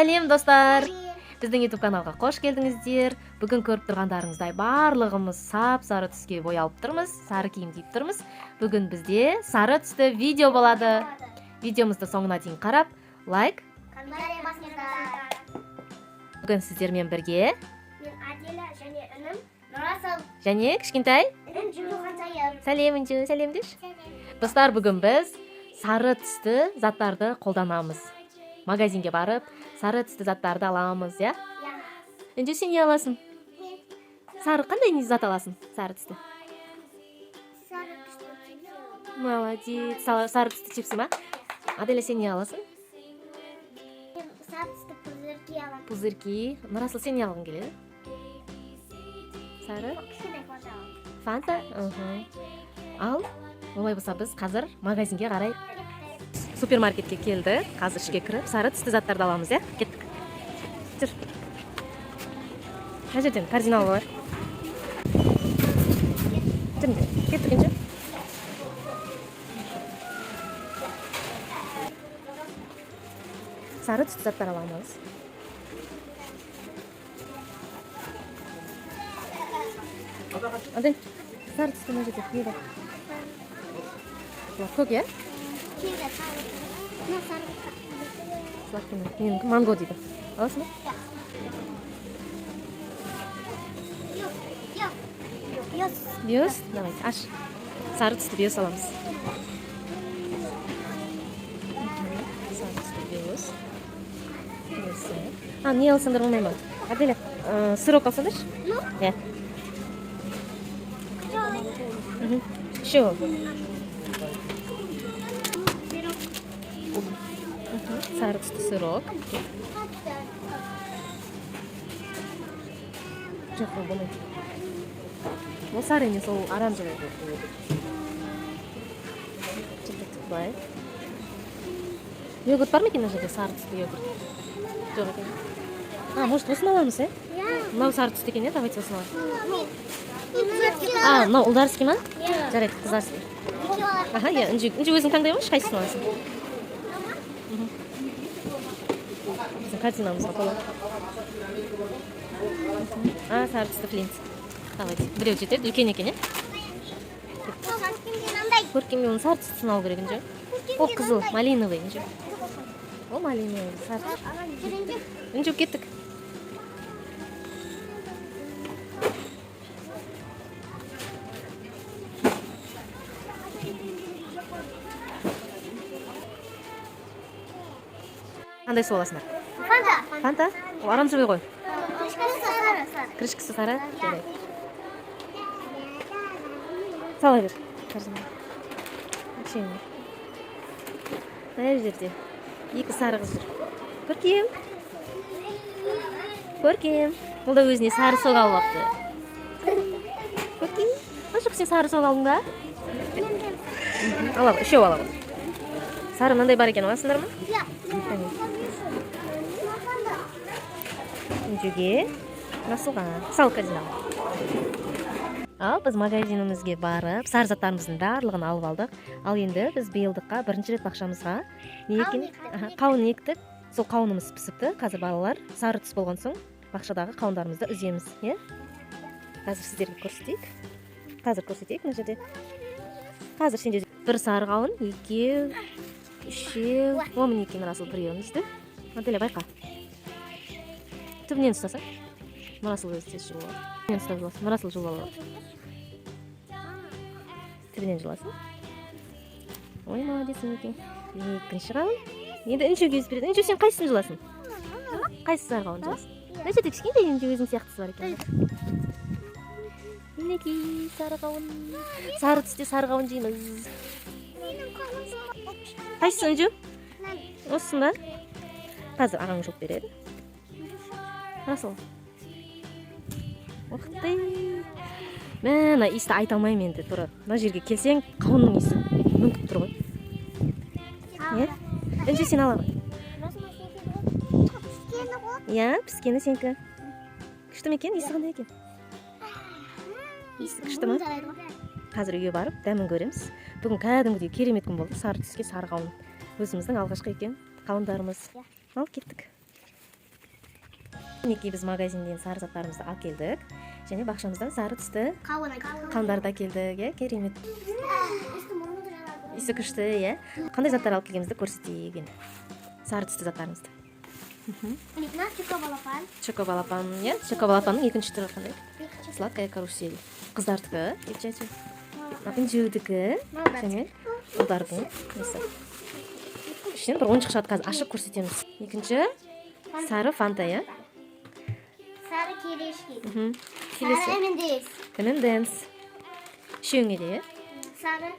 Сәлем достар. Біздің YouTube каналға қош келдіңіздер. Бүгін көріп тұрғандарыңыздай барлығымыз сап-сары түске боялып тұрмыз, сары киім киіп тұрмыз. Бүгін бізде сары түсті видео болады. Видеомызды соңына дейін қарап, лайк, комментарий басыңыздар. Бүгін сіздермен бірге Мен Аделя және інім Нұрасыл. және кішкентай Інжу Хансайым. сәлем Інжу, сәлем деші. Достар, бүгін біз сары түсті заттарды қолданамыз. Магазинге барып, сары түсті заттарды аламыз, я? Інжу, сен не аласың? Сары қандай не зат аласың? Сары түсті. Сары түсті. Молодец. Сары түсті чипсы ма? Аделя, сен не аласың? Мен сары түсті пузырьки аламын. Пузырьки. Нұрасыл, сен не алғың келеді? Сары? Кішкентай фанта аламын. Фанта? Ал, олай болса біз қазір магазинге қарай супермаркетке келді. Қазір ішке кіріп, сары түсті заттарды аламыз, я? Кеттік. Жүр. Қай жерден корзина алып алайық. Жүрмде. Кеттік Інжу. Сары түсті заттар аламыз. Адель, сары түсті мына жерде не бар? Көк, я? Кейде сары. Мен сары. Сладкий мен манго дейді. Аласың ба? Yok. Биос? Давай, аш. Сары түсті биос аламыз. Сары түсті биос. Не алсаңдар болмай ма? Аделя, сырок алсаңдаршы? Иә. Еще. Сары түсті сырок. Жоқ, ол болмайды. Ол сары емес, ол оранжевый. Былай. Йогурт бар ма екен мына жерде, сары түсті йогурт? Жоқ екен. Может, осыны аламыз, е? Мынау сары түсті екен, е? Давайте осыны аламыз. Мынау ұлдарский ма? Жарайды, қыздарский. Інжу өзің таңдай алшы, қайсысын аласың? Біздің картинамызға толы. Сары түсті флинт. Давайте, біреу жетеді, үлкен екен, е? Көркемге оның сары түстісін алу керек, Інжу. Ол қызыл, малиновый, Інжу. Ол малиновый, сары түсті. Інжу, кеттік. Қандай су аласыңдар? Фанта. Фанта? Ол оранжевый ғой. Сары. Крышкасы сары. Сала бер. Мына жерде екі сары қыз жүр. Көркем. Көркем. Бұл да өзіне сары сок алып алыпты. Көркем. Жоқ, сен сары сок алдың ба? Алам, үшеу алам. Сары мынандай бар екен, аласыңдар ма? Інжуге, Расылға, сал корзинаға. Ал біз магазинімізге барып, сары заттарымыздың барлығын алып алдық. Ал енді біз биылдыққа бірінші рет бақшамызға қауын ектік. Сол қауынымыз пісіпті. Қазір балалар сары түс болған соң бақшадағы қауындарымызды үземіз. Қазір сіздерге көрсетейік. Мына жерде. Қазір сенде бір сары қауын, екеу, үшеу, мінекей Расыл біреуімізді. Аделя, байқа. Түбінен ұстасаң. Расыл өзі тез жұлып алады. Түбінен ұстап жыласың. Расыл жұлып алады. Түбінен жыласың. Ой, молодец екен. Екінші қауын. Енді Інжуге өзі береді. Інжу, сен қайсысын жыласың? Қайсы сары қауын жыласың? Мына жерде кішкентай Інжу өзің сияқтысы бар екен. Мінекей сары қауын. Сары түсте сары қауын жейміз. Қайсысы Інжу? Осысын ба? Қазір ағаң жұлып береді. Расыл. Оқты. Мәна иісті айта алмаймын енді тұры. Мына жерге келсең, қауынның иісі мүңкіп тұр ғой. Інжу, сен ала ғой. Піскені сенкі. Күшті ме екен? Иісі қандай екен? Иісі күшті ма? Қазір үйге барып, дәмін көреміз. Бүгін кәдімгідей керемет күн болды. Сары түске сары қауын. Өзіміздің алғашқы екен қауындарымыз. Ал, кеттік. Мінекей біз магазинден сары заттарымызды алып келдік. Және бақшамыздан сары түсті қандарды келдік, иә, керемет. Иісі күшті, иә. Қандай заттар алып келгенімізді көрсетейік енді. Сары түсті заттарымызды. Чоко-балапан, иә. Чоко-балапанның екінші түрі қандай? Сладкая карусель. Қыздардікі, епчәті. Інжеудікі, және ұлдардың. Ішінен бір ойыншық шығады, қазір ашып көрсетеміз. Екінші сары фанта, иә. Sarı kireçli. Келесі Sarı M&M's. M&M's. Үшеуіңе де, иә. Sarı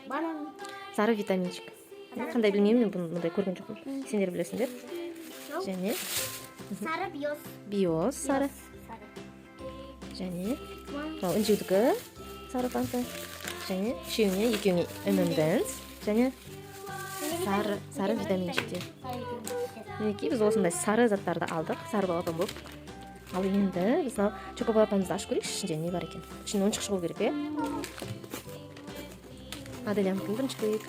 banan. Сары витаминчик. Қандай білмеймін, мен бұндай көрген жоқпын. Сендер білесіңдер. Және Sarı biyoz. биоз сары. Және інжеудікі сары фанта. Және үшеуіңе, екеуіңе M&M's. Және сары витаминчиктер. Мінекей біз осындай сары заттарды алдық, сары балапан болып. Ал енді біз чоко балапанымызды ашып көрейікші, ішінде не бар екен. Ішінде ойыншық шығу керек, е? Аделямкін бірінші көрейік.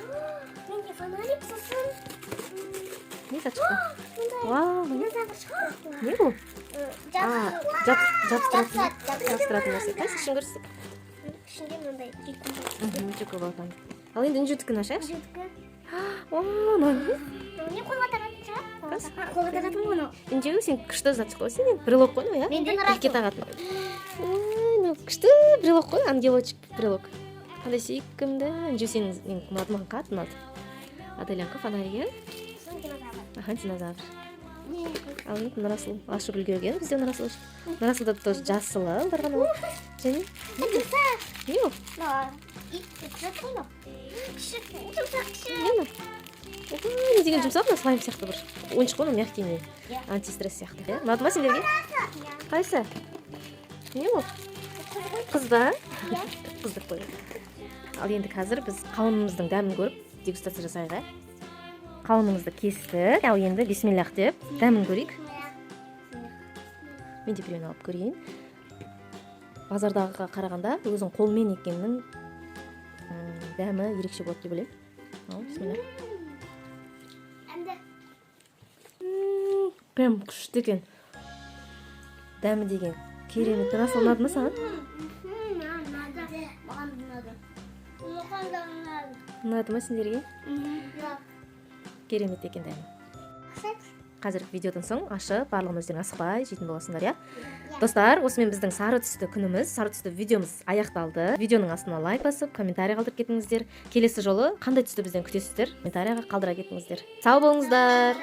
Менде фонарик сосын. Не шықты? Вау, не Ne бұл? Жабыстыратын Жабыстыратын нәрсе. Қайсы ішін көрсек? ішінде мынандай Чоко балапан. Ал енді інжеудікін ашайықшы. жидкі. О, мынау не? Не қолға тағатын шығар? Қолға тағатын мұны. Інжеу сен күшті зат шықты ғой сенен. Брелок қой, иә? Менде нұрасыл. Елке тағатын. Күшті брелок қой, ангелочек брелок. Қандай сүйкімді. Інжеу сенің ұнады, маған қатты ұнады. Аделянка фонария. Аха, динозавр. Ал енді нұрасыл ашып үлгерген. Бізде нұрасыл. Нұрасылда тоже жасылы ұлдарған ол. Және? Не ол? Не деген жұмсақ, мына слайм сияқты бір. Ойыншық қой, мягкий не. Антистресс сияқты, иә? Ұнады ма сендерге? Қайсы? Не ол? Қыз ба? Қыздық қой. Ал енді қазір біз қауынымыздың дәмін көріп, дегустация жасайық, ә? Қауынымызды кестік. Ал енді бисмиллах деп дәмін көрейік. Мен де біреуін алып көрейін. Базардағыға қарағанда өзің қолмен еккеннің дәмі ерекше болады деп ойлаймын. Ал, бисмиллах. Прям күшті екен. Дәмі деген керемет. Нұрасыл ұнады ма саған? Ұнады ма сендерге? Керемет екен дәмі. Қазір видеодан соң ашып, барлығын өздерің асықпай жейтін боласыңдар, иә? Достар, осымен біздің сары түсті күніміз, сары түсті видеомыз аяқталды. Видеоның астына лайк басып, комментарий қалдырып кетіңіздер. Келесі жолы қандай түсті бізден күтесіздер? Комментарийға қалдыра кетіңіздер. Сау болыңыздар.